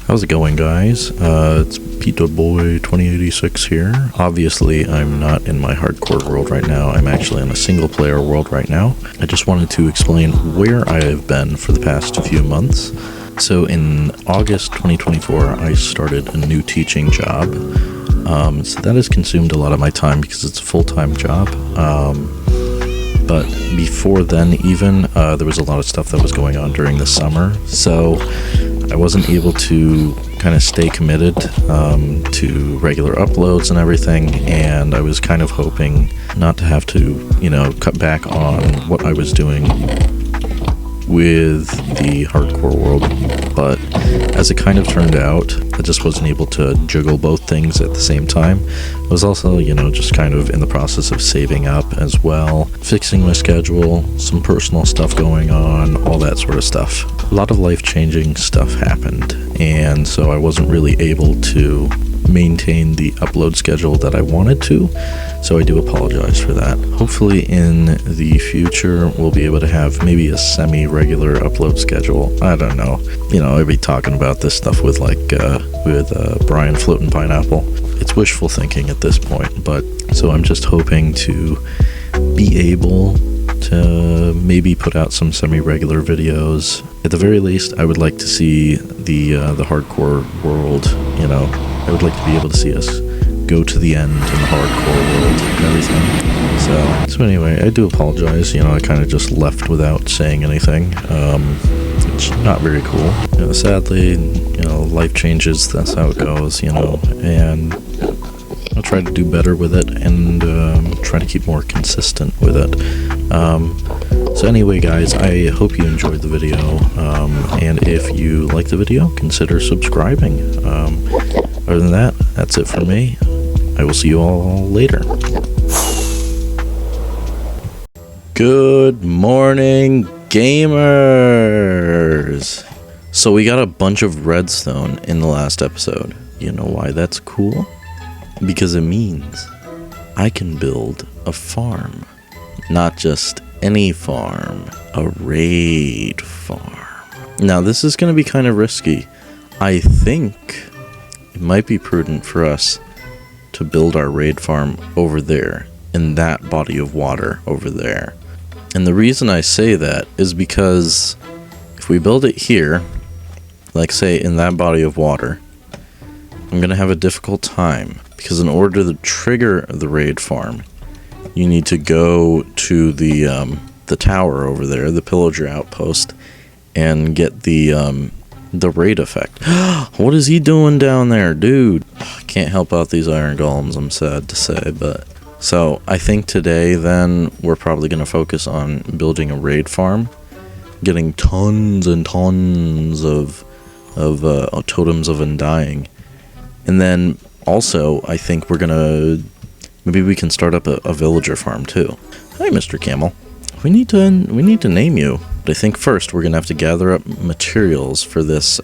How's it going, guys? It's Pita Boy 2086 here. Obviously, I'm not in my hardcore world right now. I'm actually in a single player world right now. I just wanted to explain where I have been for the past few months. So in August 2024, I started a new teaching job. So that has consumed a lot of my time because it's a full-time job. But before then even, there was a lot of stuff that was going on during the summer. So I wasn't able to kind of stay committed to regular uploads and everything, and I was kind of hoping not to have to, cut back on what I was doing with the hardcore world. But as it kind of turned out, I just wasn't able to juggle both things at the same time. I was also, just kind of in the process of saving up as well, fixing my schedule, some personal stuff going on, all that sort of stuff. A lot of life-changing stuff happened, and so I wasn't really able to maintain the upload schedule that I wanted to, so I do apologize for that. Hopefully in the future we'll be able to have maybe a semi-regular upload schedule. I don't know. I'd be talking about this stuff with Brian Floatin' Pineapple. It's wishful thinking at this point, but so I'm just hoping to be able to maybe put out some semi-regular videos. At the very least, I would like to see the hardcore world, I would like to be able to see us go to the end in the hardcore world and everything. So anyway, I do apologize. I kind of just left without saying anything. It's not very cool. Sadly, life changes. That's how it goes, and I'll try to do better with it and try to keep more consistent with it. So anyway, guys, I hope you enjoyed the video, and if you like the video, consider subscribing. Other than that, that's it for me. I will see you all later. Good morning, gamers! So we got a bunch of redstone in the last episode. You know why that's cool? Because it means I can build a farm. Not just any farm, a raid farm. Now this is going to be kind of risky. I think it might be prudent for us to build our raid farm over there, in that body of water over there. And the reason I say that is because if we build it here, like say in that body of water, I'm going to have a difficult time, because in order to trigger the raid farm, you need to go to the tower over there, the pillager outpost, and get the raid effect. What is he doing down there, dude? I can't help out these iron golems, I'm sad to say, but... So, I think today, then, we're probably going to focus on building a raid farm, getting tons and tons of totems of undying, and then also, I think we're going to... Maybe we can start up a villager farm, too. Hi, Mr. Camel. We need to name you. But I think first we're going to have to gather up materials for this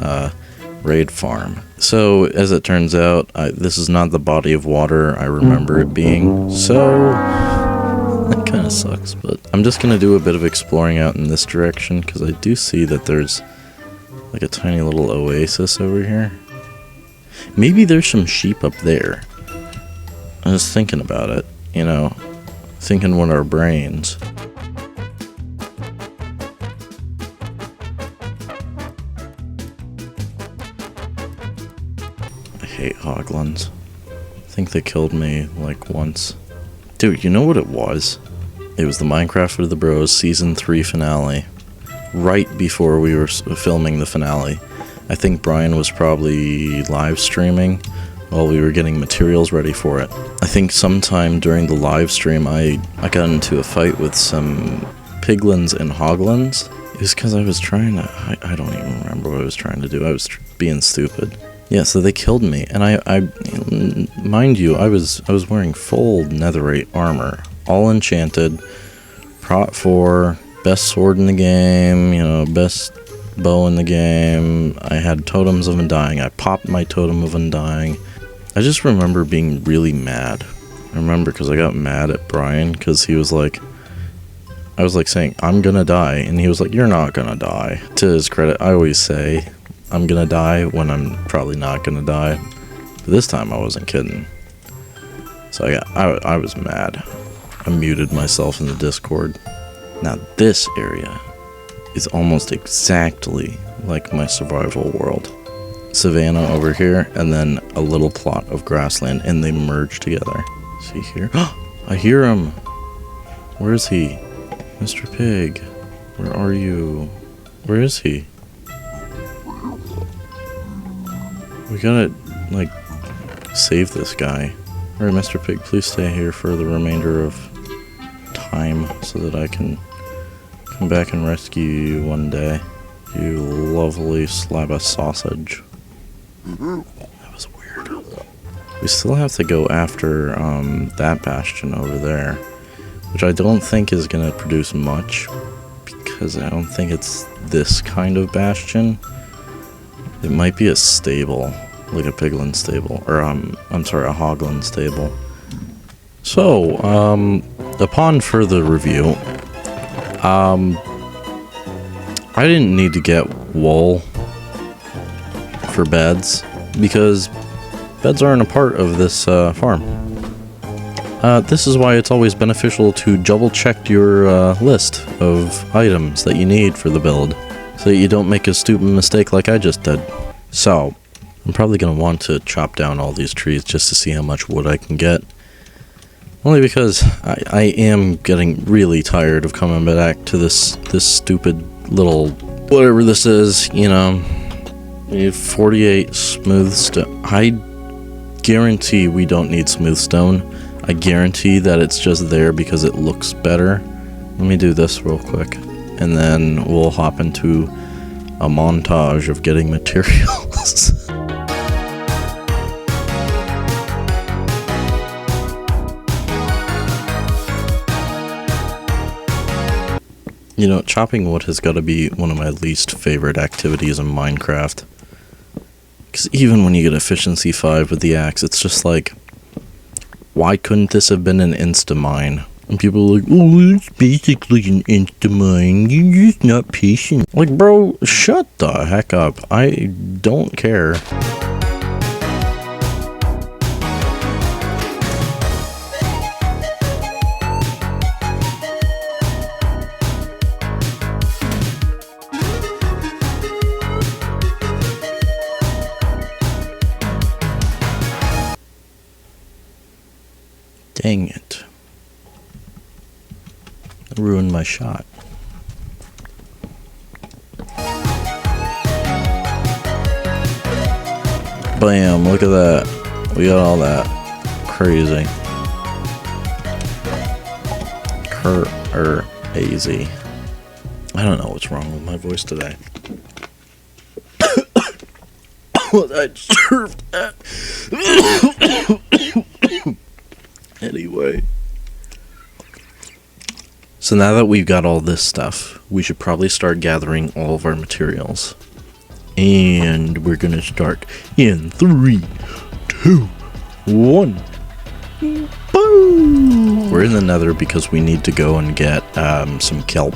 raid farm. So, as it turns out, this is not the body of water I remember it being. So, that kind of sucks. But I'm just going to do a bit of exploring out in this direction, because I do see that there's like a tiny little oasis over here. Maybe there's some sheep up there. I was thinking about it, thinking with our brains. I hate hoglins. I think they killed me, once. Dude, you know what it was? It was the Minecraft for the Bros Season 3 finale. Right before we were filming the finale. I think Brian was probably live streaming while we were getting materials ready for it. I think sometime during the live stream I got into a fight with some piglins and hoglins. It was because I was trying to... I don't even remember what I was trying to do. I was being stupid. Yeah, so they killed me, and I mind you, I was wearing full netherite armor, all enchanted, prot 4, best sword in the game, best bow in the game. I had totems of undying. I popped my totem of undying. I just remember being really mad. I remember because I got mad at Brian because he was like, I was like saying, I'm gonna die, and he was like, you're not gonna die. To his credit, I always say, I'm gonna die when I'm probably not gonna die. But this time I wasn't kidding. So I was mad. I muted myself in the Discord. Now this area is almost exactly like my survival world. Savannah over here, and then a little plot of grassland, and they merge together. See here? I hear him! Where is he? Mr. Pig, where are you? Where is he? We gotta, like, save this guy. Alright, Mr. Pig, please stay here for the remainder of time so that I can come back and rescue you one day. You lovely slab of sausage. That was weird. We still have to go after that bastion over there, which I don't think is going to produce much, because I don't think it's this kind of bastion. It might be a stable, like a piglin stable, or I'm sorry, a hoglin stable. So, upon further review, I didn't need to get wool for beds, because beds aren't a part of this farm. This is why it's always beneficial to double check your list of items that you need for the build, so that you don't make a stupid mistake like I just did. So, I'm probably going to want to chop down all these trees just to see how much wood I can get. Only because I am getting really tired of coming back to this stupid little whatever this is, you know. We need 48 smooth stone. I guarantee we don't need smooth stone. I guarantee that it's just there because it looks better. Let me do this real quick, and then we'll hop into a montage of getting materials. You know, chopping wood has got to be one of my least favorite activities in Minecraft. Because even when you get efficiency 5 with the axe, it's just like, why couldn't this have been an insta-mine? And people are like, oh, it's basically an insta-mine, you're just not patient. Like, bro, shut the heck up. I don't care. Dang it. I ruined my shot. Bam, look at that. We got all that. Crazy. Crazy. I don't know what's wrong with my voice today. I deserved that. Anyway. So now that we've got all this stuff, we should probably start gathering all of our materials. And we're gonna start in 3, 2, 1. Boom! We're in the Nether because we need to go and get some kelp.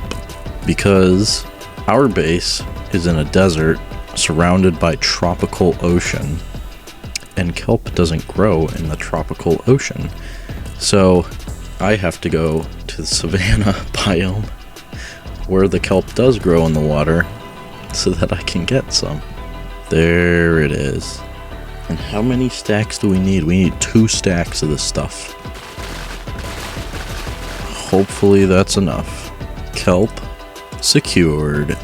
Because our base is in a desert surrounded by tropical ocean. And kelp doesn't grow in the tropical ocean. So I have to go to the savanna biome where the kelp does grow in the water so that I can get some. There it is. And how many stacks do we need? We need 2 stacks of this stuff. Hopefully that's enough. Kelp secured.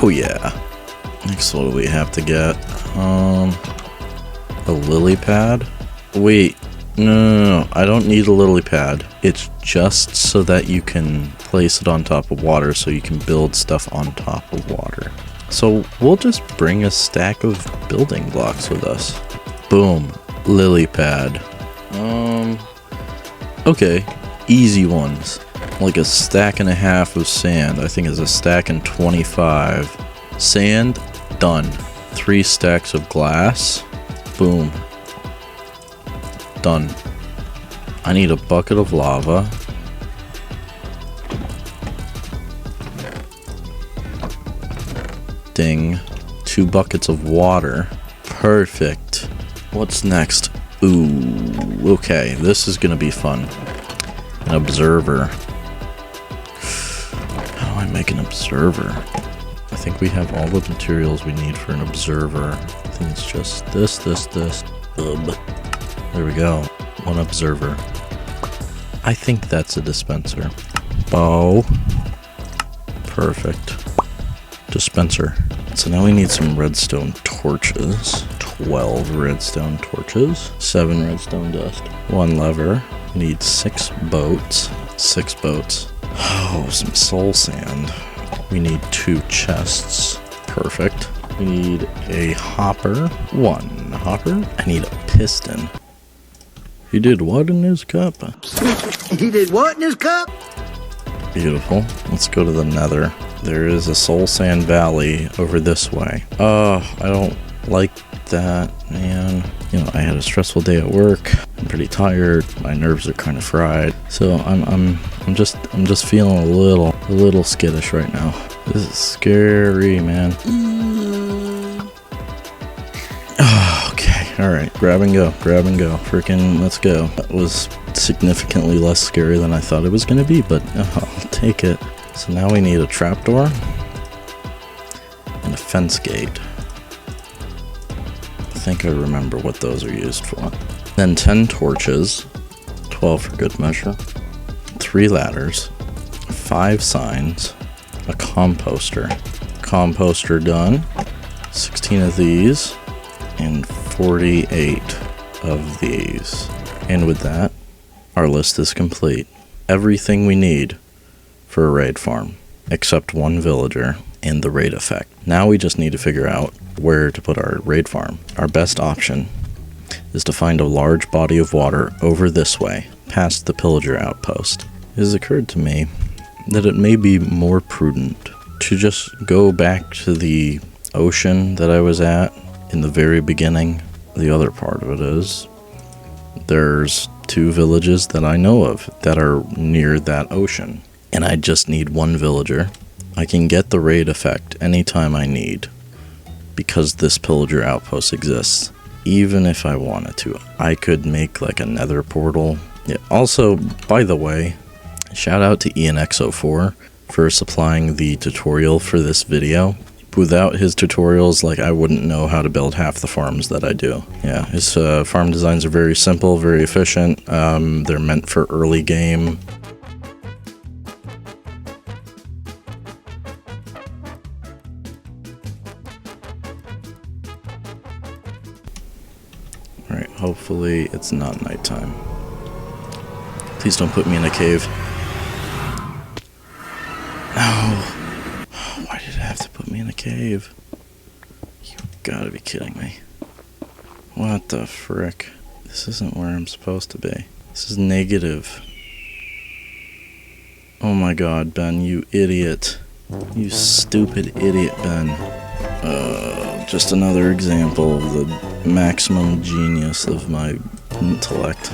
Oh yeah. Next, what do we have to get? A lily pad? Wait. No, I don't need a lily pad. It's just so that you can place it on top of water, so you can build stuff on top of water. So we'll just bring a stack of building blocks with us. Boom, lily pad. Okay, easy ones. Like a stack and a half of sand. I think it's a stack and 25. Sand, done. 3 stacks of glass. Boom. Done. I need a bucket of lava. Ding. 2 buckets of water. Perfect. What's next? Ooh, okay, this is gonna be fun. An observer. How do I make an observer? I think we have all the materials we need for an observer. I think it's just this. There we go. 1 observer. I think that's a dispenser. Bow. Perfect. Dispenser. So now we need some redstone torches. 12 redstone torches. 7 redstone dust. 1 lever. We need 6 boats. 6 boats. Oh, some soul sand. We need 2 chests. Perfect. We need a hopper. 1 hopper. I need a piston. He did what in his cup? He did what in his cup? Beautiful. Let's go to the nether. There is a soul sand valley over this way. I don't like that, man. You know, I had a stressful day at work. I'm pretty tired. My nerves are kind of fried. So I'm just feeling a little skittish right now. This is scary, man. Okay, alright. Grab and go. Freaking let's go. That was significantly less scary than I thought it was going to be, but I'll take it. So now we need a trapdoor and a fence gate. I think I remember what those are used for. Then 10 torches, 12 for good measure, 3 ladders, 5 signs, a composter. Composter done, 16 of these, and 48 of these. And with that, our list is complete. Everything we need for a raid farm, except 1 villager and the raid effect. Now we just need to figure out where to put our raid farm. Our best option is to find a large body of water over this way, past the pillager outpost. It has occurred to me that it may be more prudent to just go back to the ocean that I was at in the very beginning. The other part of it is there's 2 villages that I know of that are near that ocean. And I just need 1 villager. I can get the raid effect anytime I need because this pillager outpost exists. Even if I wanted to, I could make like a nether portal. Yeah. Also, by the way, shout out to ENX04 for supplying the tutorial for this video. Without his tutorials, like, I wouldn't know how to build half the farms that I do. Yeah, his farm designs are very simple, very efficient. They're meant for early game. Alright, hopefully it's not nighttime. Please don't put me in a cave. No. Why did it have to put me in a cave? You gotta be kidding me. What the frick? This isn't where I'm supposed to be. This is negative. Oh my god, Ben, you idiot. You stupid idiot, Ben. Just another example of the maximum genius of my intellect.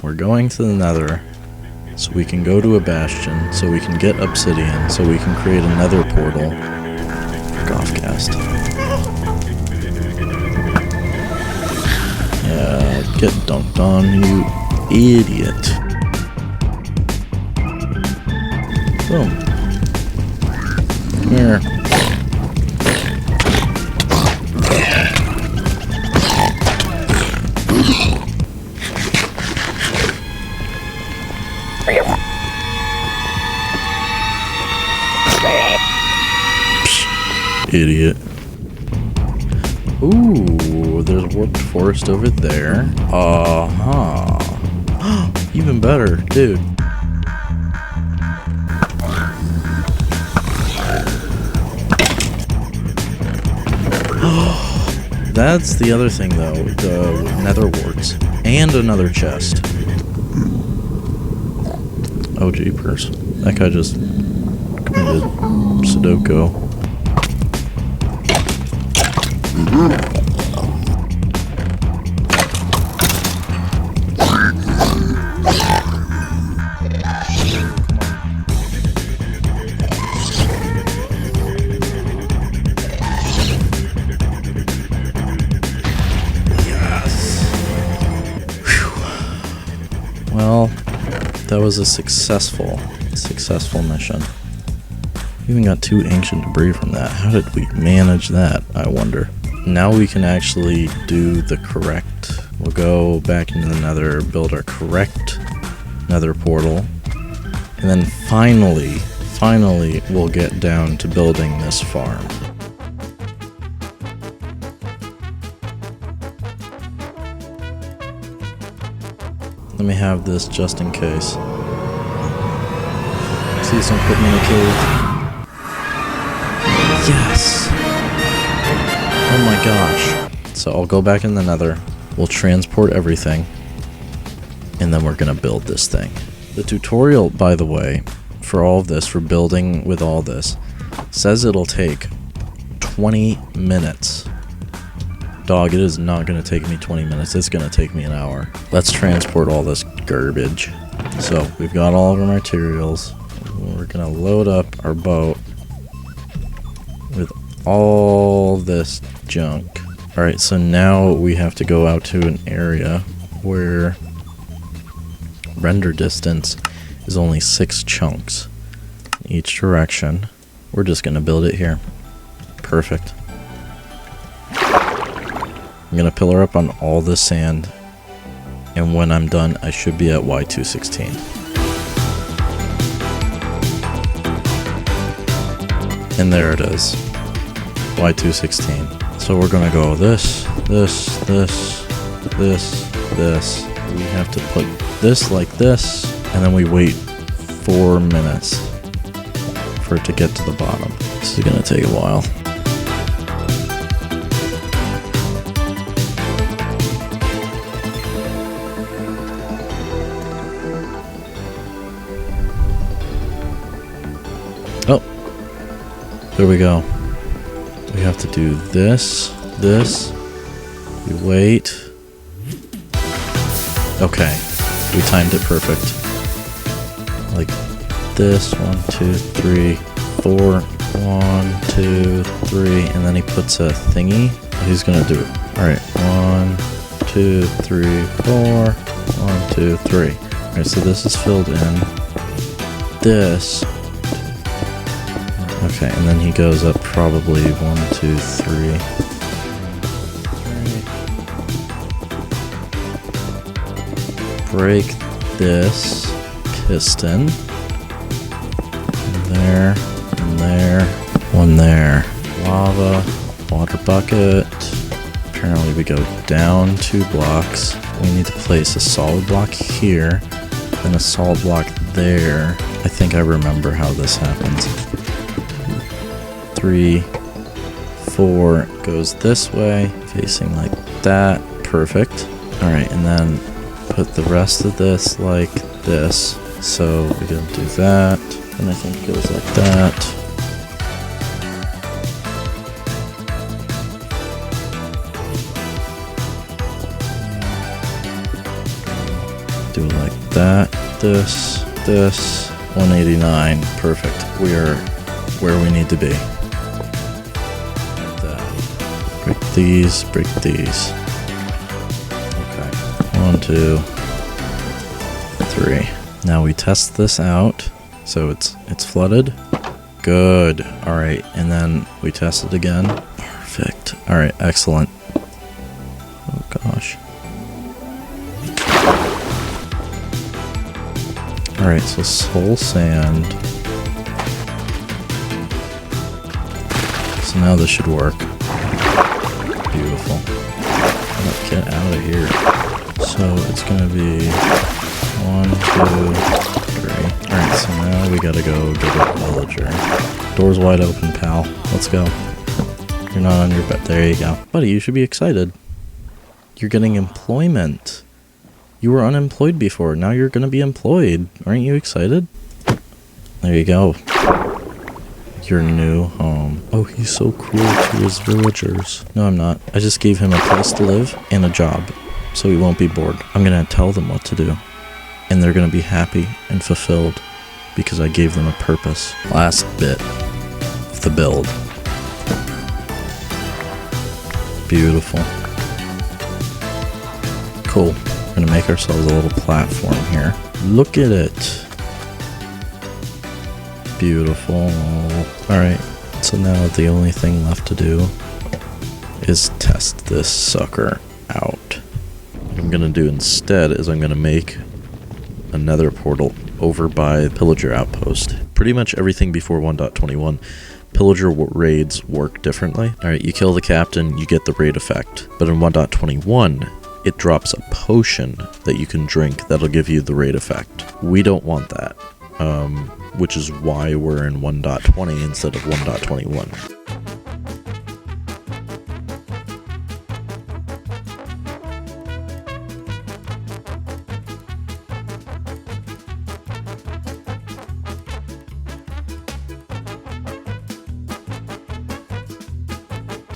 We're going to the nether so we can go to a bastion, so we can get obsidian, so we can create a nether portal. Golfcast. Yeah, get dunked on, you idiot. Boom. Come here. Idiot. Ooh, there's a warped forest over there. Even better, dude. That's the other thing, though, the nether warts. And another chest. Oh, jeepers. That guy just committed Sudoku. that was a successful mission. We even got 2 ancient debris from that. How did we manage that, I wonder? Now we can actually do the correct. We'll go back into the nether, build our correct nether portal. And then finally, we'll get down to building this farm. Let me have this just in case. Please don't put me in a cave. Yes! Oh my gosh. So I'll go back in the nether. We'll transport everything. And then we're gonna build this thing. The tutorial, by the way, for all of this, for building with all this, says it'll take 20 minutes. Dog, it is not going to take me 20 minutes. It's going to take me an hour. Let's transport all this garbage. So, we've got all of our materials. We're going to load up our boat with all this junk. Alright, so now we have to go out to an area where render distance is only 6 chunks in each direction. We're just going to build it here. Perfect. I'm going to pillar up on all this sand, and when I'm done, I should be at Y216. And there it is. Y216. So we're going to go this. We have to put this like this, and then we wait 4 minutes for it to get to the bottom. This is going to take a while. Oh, there we go. We have to do this. We wait. Okay, we timed it perfect. Like this, 1, 2, 3, 4, 1, 2, 3, and then he puts a thingy. He's gonna do it. Alright, 1, 2, 3, 4, 1, 2, 3. Alright, so this is filled in. This. Okay, and then he goes up probably 1, 2, 3. Break this piston. And there, one there. Lava, water bucket. Apparently we go down 2 blocks. We need to place a solid block here, then a solid block there. I think I remember how this happens. 3, 4 goes this way, facing like that. Perfect. Alright, and then put the rest of this like this. So we're gonna do that, and I think it goes like that. Do it like that. This, 189. Perfect. We are where we need to be. Like that. Break these. Okay. 1, 2, 3. Now we test this out. So it's flooded. Good. Alright, and then we test it again. Perfect. Alright, excellent. Oh gosh. Alright, so soul sand. So now this should work. Beautiful. Get out of here. So it's gonna be 1, 2, 3. Alright, so now we gotta go get a villager. Door's wide open, pal. Let's go. You're not on your bed. There you go. Buddy, you should be excited. You're getting employment. You were unemployed before. Now you're gonna be employed. Aren't you excited? There you go. Your new home. Oh, he's so cruel to his villagers. No, I'm not. I just gave him a place to live and a job, so he won't be bored. I'm gonna tell them what to do, and they're gonna be happy and fulfilled because I gave them a purpose. Last bit of the build. Beautiful. Cool. We're gonna make ourselves a little platform here. Look at it. Beautiful. Alright, so now the only thing left to do is test this sucker out. What I'm gonna do instead is I'm gonna make another portal over by Pillager Outpost. Pretty much everything before 1.21, Pillager raids work differently. Alright, you kill the captain, you get the raid effect. But in 1.21, it drops a potion that you can drink that'll give you the raid effect. We don't want that, which is why we're in 1.20 instead of 1.21.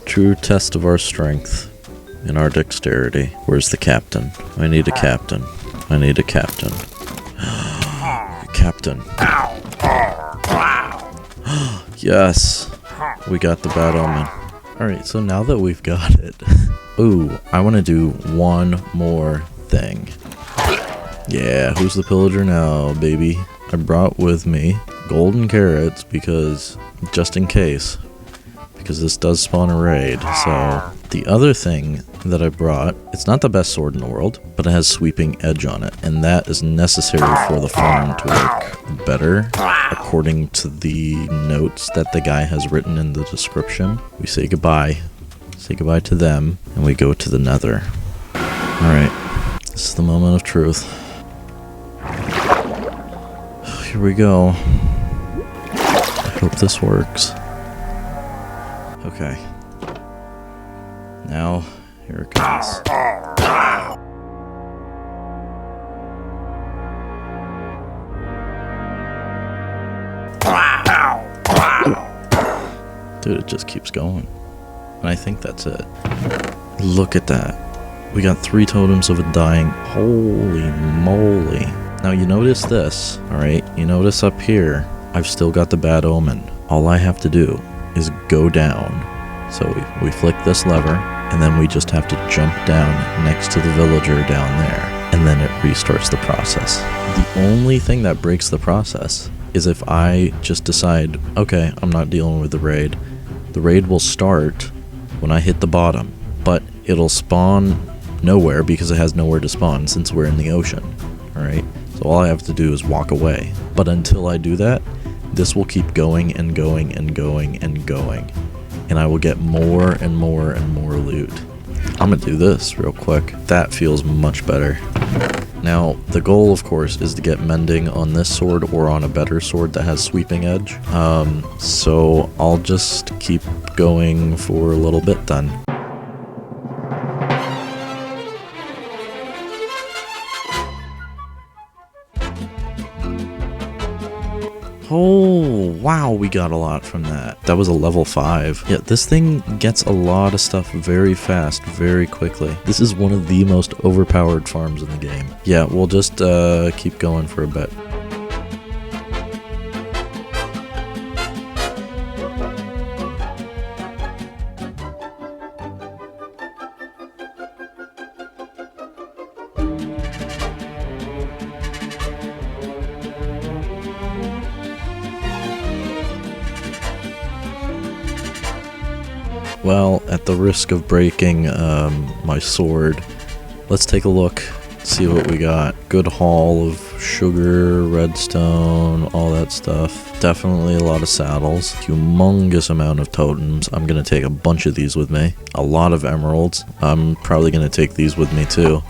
True test of our strength and our dexterity. Where's the captain? I need a captain. I need a captain. Captain. Yes. We got the bad omen. Alright, so now that we've got it. Ooh, I want to do one more thing. Yeah, who's the pillager now, baby? I brought with me golden carrots because, just in case, because this does spawn a raid. So the other thing that I brought, it's not the best sword in the world, but it has sweeping edge on it, and that is necessary for the farm to work better according to the notes that the guy has written in the description. We say goodbye to them, and we go to the nether. Alright, this is the moment of truth. Here we go. I hope this works. Okay. Now, here it comes. Dude, it just keeps going. And I think that's it. Look at that. We got 3 totems of it dying. Holy moly. Now you notice this, alright? You notice up here, I've still got the bad omen. All I have to do is go down. So we flick this lever, and then we just have to jump down next to the villager down there, and then it restarts the process. The only thing that breaks the process is if I just decide, okay, I'm not dealing with the raid. The raid will start when I hit the bottom, but it'll spawn nowhere because it has nowhere to spawn since we're in the ocean. Alright, so all I have to do is walk away. But until I do that, this will keep going and going and going and going. And I will get more and more and more loot. I'm gonna do this real quick. That feels much better. Now, the goal, of course, is to get mending on this sword or on a better sword that has sweeping edge. So I'll just keep going for a little bit then. Oh, wow, we got a lot from that. That was a level 5. Yeah, this thing gets a lot of stuff very fast, very quickly. This is one of the most overpowered farms in the game. Yeah, we'll just keep going for a bit. Well, at the risk of breaking my sword, let's take a look, see what we got. Good haul of sugar, redstone, all that stuff. Definitely a lot of saddles. Humongous amount of totems. I'm going to take a bunch of these with me. A lot of emeralds. I'm probably going to take these with me too.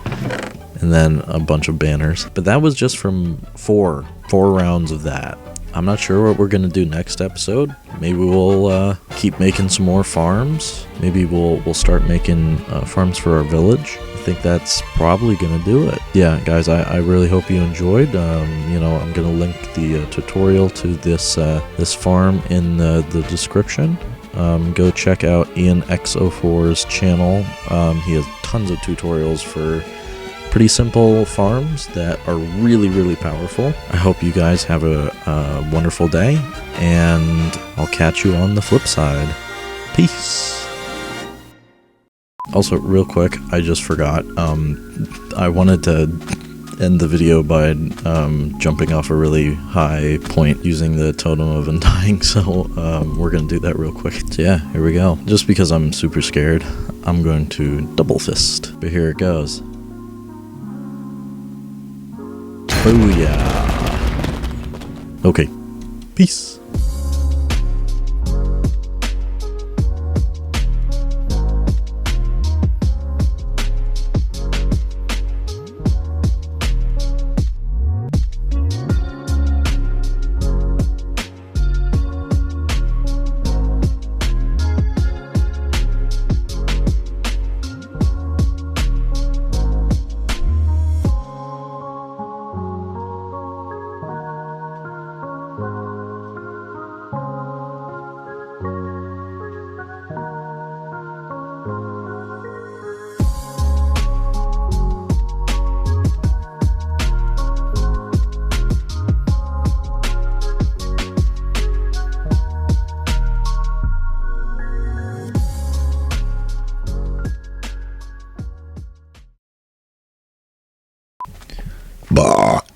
And then a bunch of banners. But that was just from four rounds of that. I'm not sure what we're going to do next episode. Maybe we'll keep making some more farms. Maybe we'll start making farms for our village. I think that's probably going to do it. Yeah, guys, I really hope you enjoyed. You know, I'm going to link the tutorial to this farm in the description. Go check out Ian X04's channel. He has tons of tutorials for pretty simple farms that are really, really powerful. I hope you guys have a wonderful day, and I'll catch you on the flip side. Peace. Also, real quick, I just forgot. I wanted to end the video by jumping off a really high point using the totem of undying, so we're gonna do that real quick. So yeah, here we go. Just because I'm super scared, I'm going to double fist. But here it goes. Oh yeah. Okay. Peace. Bah.